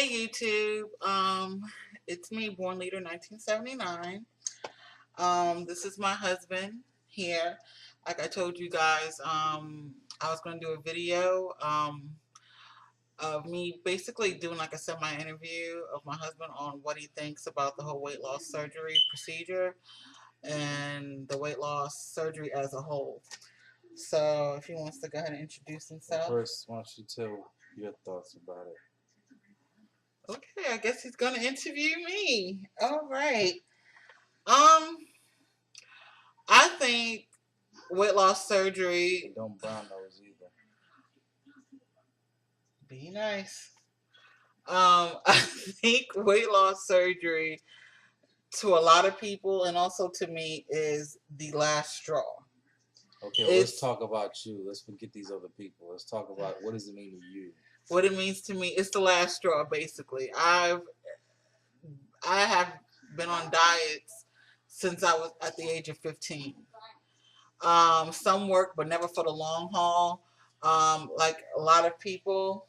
Hey YouTube, it's me, Born Leader 1979. This is my husband here. Like I told you guys, I was going to do a video of me basically doing like a semi-interview of my husband on what he thinks about the whole weight loss surgery procedure and the weight loss surgery as a whole. So if he wants to go ahead and introduce himself. First, why don't you tell your thoughts about it? Okay, I guess he's gonna interview me. All right. Um, I think weight loss surgery. Don't brown nose either. Be nice. I think weight loss surgery to a lot of people and also to me is the last straw. Okay, well, let's talk about you. Let's forget these other people. Let's talk about what does it mean to you. What it means to me, it's the last straw. Basically, I have been on diets since I was at the age of 15. Some work, but never for the long haul. Like a lot of people,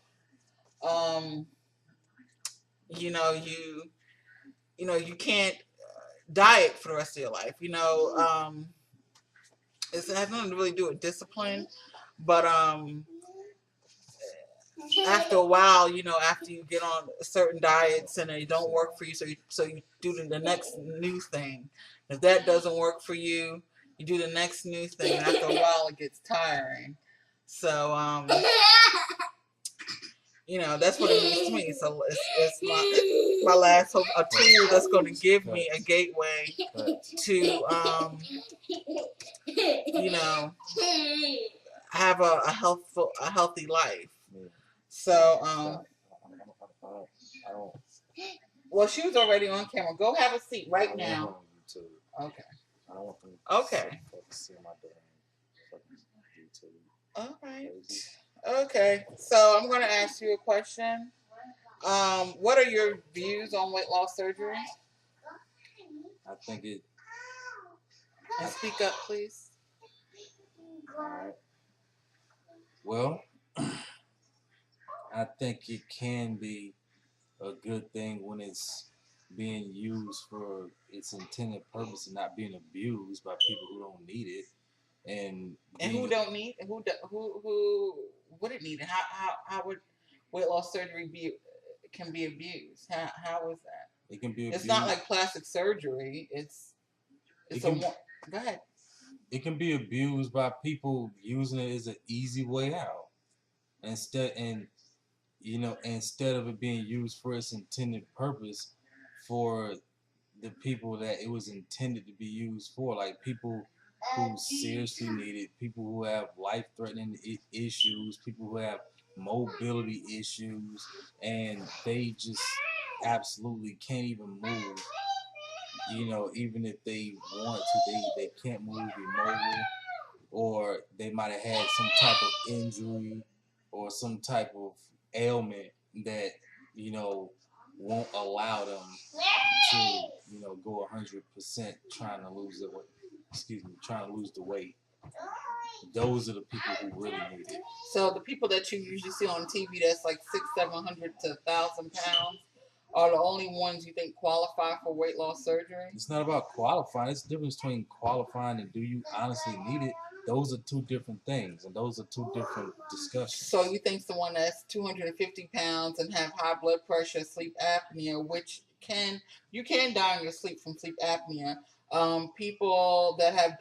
you know, you can't diet for the rest of your life. It has nothing to really do with discipline, but after a while, after you get on certain diets and they don't work for you, so you do the next new thing. If that doesn't work for you, you do the next new thing. And after a while, it gets tiring. So that's what it means to me. So it's my last hope, a tool that's going to give me a gateway to have a healthy life. So well, she was already on camera. Go have a seat right now. Okay. I don't want them okay. to see my YouTube. All right. Okay. So I'm going to ask you a question. What are your views on weight loss surgery? I think it. And speak up, please. All right. Well, I think it can be a good thing when it's being used for its intended purpose and not being abused by people who don't need it. And who don't need who wouldn't need it? How would weight loss surgery can be abused? How is that? It can be abused. It's not like plastic surgery. Go ahead. It can be abused by people using it as an easy way out. Instead of it being used for its intended purpose for the people that it was intended to be used for, like people who seriously need it, people who have life-threatening issues, people who have mobility issues, and they just absolutely can't even move. Even if they want to, they can't move, immobile, or they might have had some type of injury or some type of ailment that won't allow them to go 100% trying to lose the weight. Those are the people who really need it. So the people that you usually see on TV that's like 600-700 to 1,000 pounds are the only ones you think qualify for weight loss surgery? It's not about qualifying. It's the difference between qualifying and do you honestly need it. Those are two different things, and those are two different discussions. So you think someone that's 250 pounds and have high blood pressure, sleep apnea, which you can die in your sleep from sleep apnea. People that have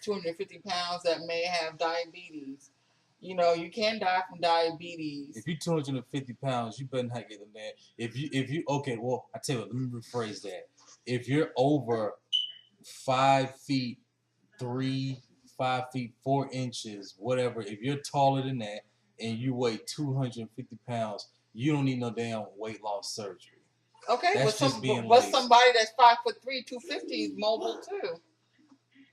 250 pounds that may have diabetes. You can die from diabetes. If you're 250 pounds, you better not get in there. If you okay, well, I tell you what, let me rephrase that. If you're over 5 feet 3, 5 feet 4 inches, whatever, if you're taller than that and you weigh 250 pounds, you don't need no damn weight loss surgery. Okay, that's but somebody that's 5'3", 250 is mobile too.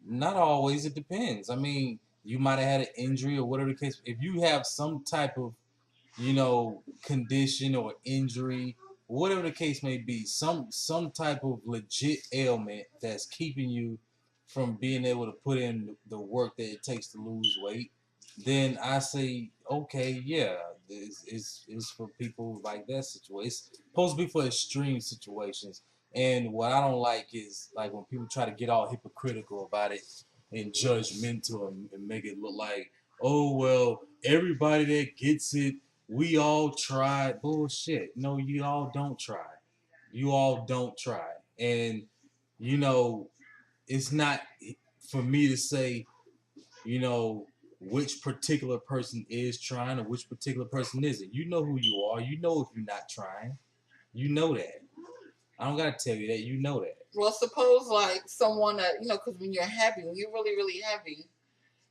Not always. It depends. I mean, you might have had an injury or whatever the case. If you have some type of, condition or injury, whatever the case may be, some type of legit ailment that's keeping you from being able to put in the work that it takes to lose weight, then I say, okay, yeah, it's for people like that situation. It's supposed to be for extreme situations. And what I don't like is like when people try to get all hypocritical about it and judgmental and make it look like, oh well, everybody that gets it, we all tried. Bullshit. No, you all don't try. You all don't try. And you know, it's not for me to say, you know, which particular person is trying or which particular person isn't. You know who you are. You know if you're not trying. You know that. I don't gotta tell you that. You know that. Well, suppose like someone that because when you're heavy, when you're really really heavy,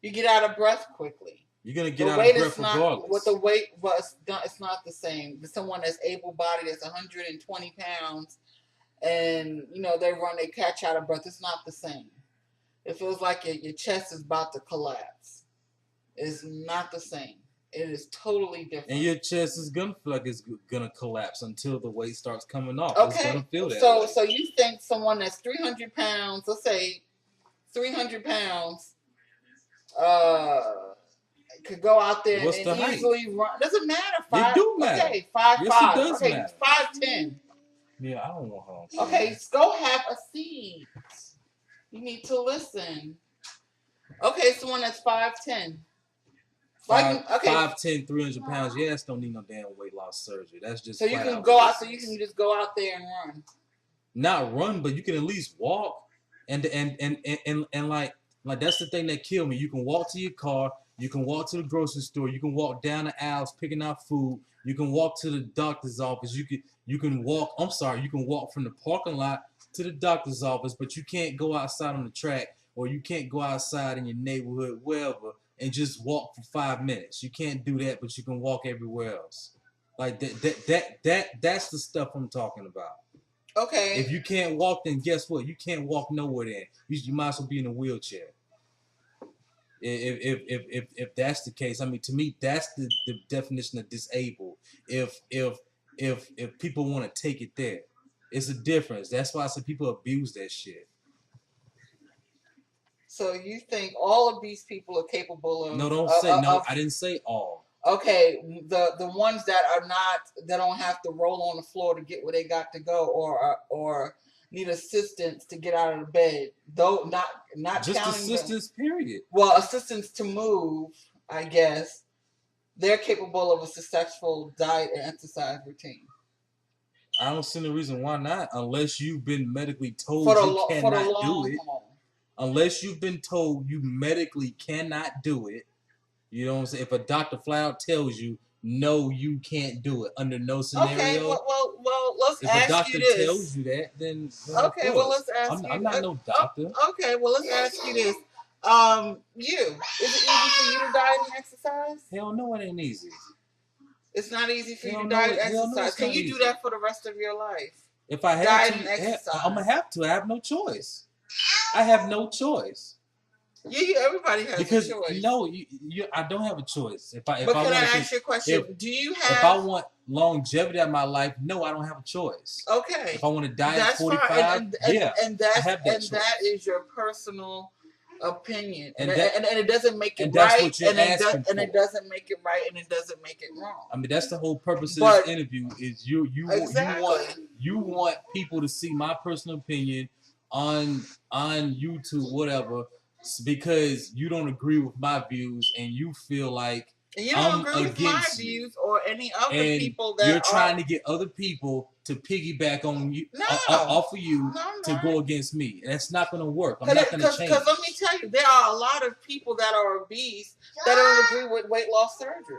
you get out of breath quickly. You're gonna get out of breath not regardless. what the weight was. It's not the same. Someone that's able-bodied, that's 120 pounds, and they catch out of breath. It's not the same. It feels like your chest is about to collapse. It's not the same. It is totally different. And your chest is gonna feel like it's gonna collapse until the weight starts coming off. Okay. It's gonna feel that so way. So you think someone that's 300 pounds, let's say 300 pounds, could go out there What's and the easily run? Doesn't matter. It do matter. Okay, 5'5". Yes, it does okay, matter. 5'10". Yeah, I don't want her on. Okay, go have a seat. You need to listen. Okay, someone that's 5'10". 5'10", 300 pounds. Your ass don't need no damn weight loss surgery. That's just so you can go out. So you can just go out there and run. Not run, but you can at least walk. And like that's the thing that killed me. You can walk to your car. You can walk to the grocery store. You can walk down the aisles picking out food. You can walk to the doctor's office. You can walk. I'm sorry. You can walk from the parking lot to the doctor's office, but you can't go outside on the track, or you can't go outside in your neighborhood, wherever, and just walk for 5 minutes. You can't do that, but you can walk everywhere else. Like that's the stuff I'm talking about. Okay. If you can't walk, then guess what? You can't walk nowhere. Then you might as well be in a wheelchair. If that's the case, I mean, to me, that's the definition of disabled. If people want to take it there, it's a difference. That's why I said people abuse that shit. So you think all of these people are capable of? No, don't say no. I didn't say all. Okay, the ones that are not, that don't have to roll on the floor to get where they got to go, or need assistance to get out of the bed. Though not just assistance. Period. Well, assistance to move, I guess. They're capable of a successful diet and exercise routine. I don't see no reason why not, unless you've been medically told you cannot do it. Unless you've been told you medically cannot do it. You know what I'm saying? If a doctor flat out tells you, no, you can't do it under no scenario. Okay, well, let's ask you this. If a doctor tells you that, then okay, well, let's ask you. I'm not no doctor. Okay, well, let's ask you this. Is it easy for you to diet and exercise? Hell no, it ain't easy. It's not easy for you to diet and exercise. Can you do that for the rest of your life? If I have to, I'm gonna have to. I have no choice. I have no choice. Yeah, everybody has a choice. No, I don't have a choice. But can I ask you a question? Do you have? If I want longevity in my life, no, I don't have a choice. Okay. If I want to die at 45, and that is your personal opinion, and it doesn't make it right, and it doesn't make it right, and it doesn't make it wrong. I mean, that's the whole purpose of this interview. Is you want people to see my personal opinion on YouTube, whatever, because you don't agree with my views and you feel like you don't agree with my views or any other people that you're trying to get other people to piggyback on you, off of you, to go against me. That's not going to work. I'm not going to change. Because let me tell you, there are a lot of people that are obese that don't agree with weight loss surgery.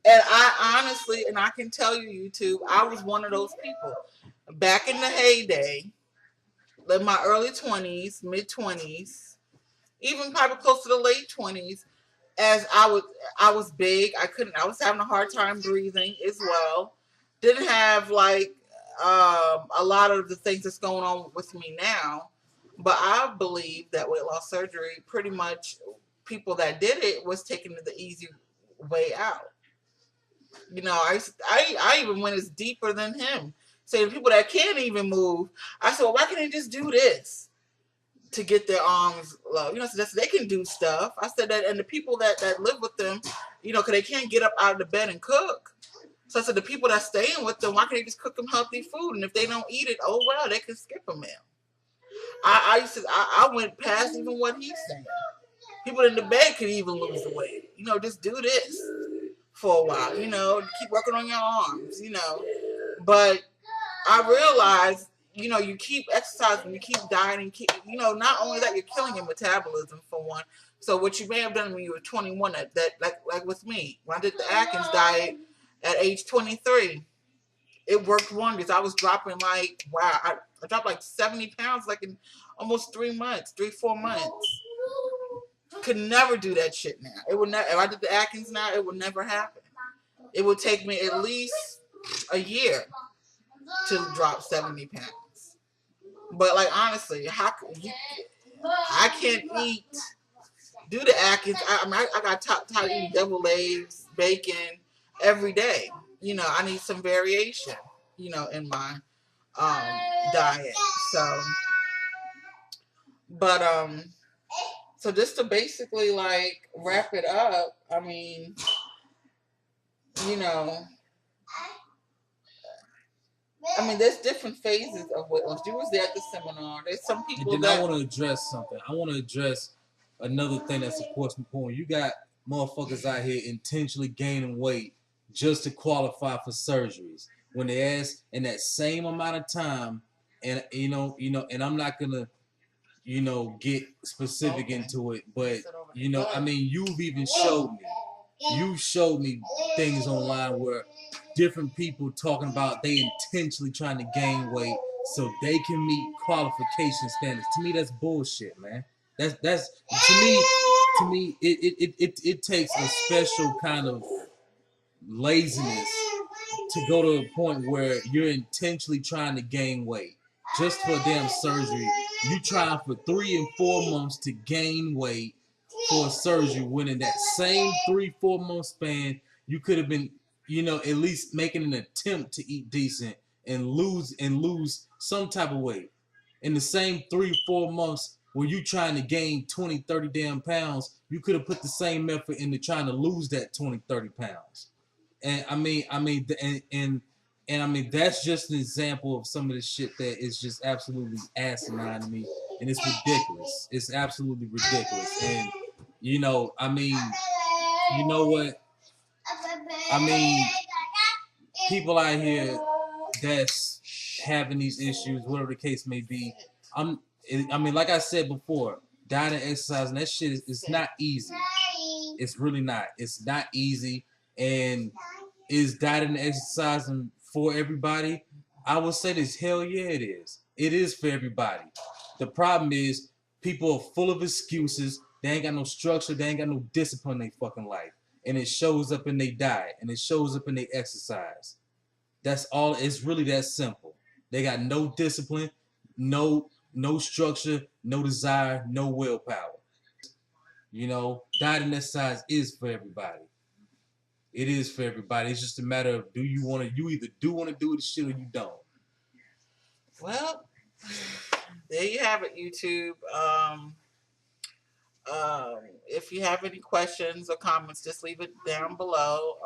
And I honestly, and I can tell you, YouTube, I was one of those people. Back in the heyday, in my early 20s, mid 20s, even probably close to the late 20s, as I was big. I was having a hard time breathing as well. Didn't have like a lot of the things that's going on with me now. But I believe that weight loss surgery, pretty much people that did it was taking the easy way out. You know, I even went as deeper than him. Saying people that can't even move, I said, well, why can't they just do this? to get their arms low. So that's, they can do stuff. I said that, and the people that live with them, because they can't get up out of the bed and cook. So I said the people that staying with them, why can't they just cook them healthy food? And if they don't eat it, oh well, they can skip a meal. I went past even what he's saying. People in the bed could even lose the weight. Just do this for a while. Keep working on your arms. But I realized, you keep exercising, you keep dieting, not only that, you're killing your metabolism for one. So what you may have done when you were 21, that like with me, when I did the Atkins diet at age 23, it worked wonders. I was dropping I dropped like 70 pounds like in almost 4 months. Could never do that shit now. It would never. If I did the Atkins now, it would never happen. It would take me at least a year to drop 70 pounds. But honestly, I can't do the Atkins. I got tired eating double eggs, bacon every day. I need some variation, in my diet. But so just to basically wrap it up, I mean, you know, there's different phases of weight loss. You was there at the seminar. There's some people and then I want to address something. I want to address another thing that supports my point. You got motherfuckers out here intentionally gaining weight just to qualify for surgeries. When they ask in that same amount of time, and and I'm not gonna, get specific into it, but you've even showed me things online where different people talking about they intentionally trying to gain weight so they can meet qualification standards. To me, that's bullshit, man. That's to me it takes a special kind of laziness to go to a point where you're intentionally trying to gain weight just for a damn surgery. You trying for 3 and 4 months to gain weight for a surgery, when in that same 3-4 month span you could have been, at least making an attempt to eat decent and lose some type of weight. In the same 3-4 months where you trying to gain 20-30 damn pounds, you could have put the same effort into trying to lose that 20-30 pounds. And that's just an example of some of the shit that is just absolutely asinine to me, and it's ridiculous. It's absolutely ridiculous. And you know what? People out here that's having these issues, whatever the case may be. Like I said before, diet and exercising, that shit is not easy. It's really not. It's not easy. And is diet and exercising for everybody? I would say this. Hell yeah, it is. It is for everybody. The problem is people are full of excuses. They ain't got no structure. They ain't got no discipline in their fucking life. And it shows up in their diet. And it shows up in their exercise. That's all. It's really that simple. They got no discipline, no structure, no desire, no willpower. Diet and exercise is for everybody. It is for everybody. It's just a matter of you either do want to do the shit or you don't. Well, there you have it, YouTube. If you have any questions or comments, just leave it down below.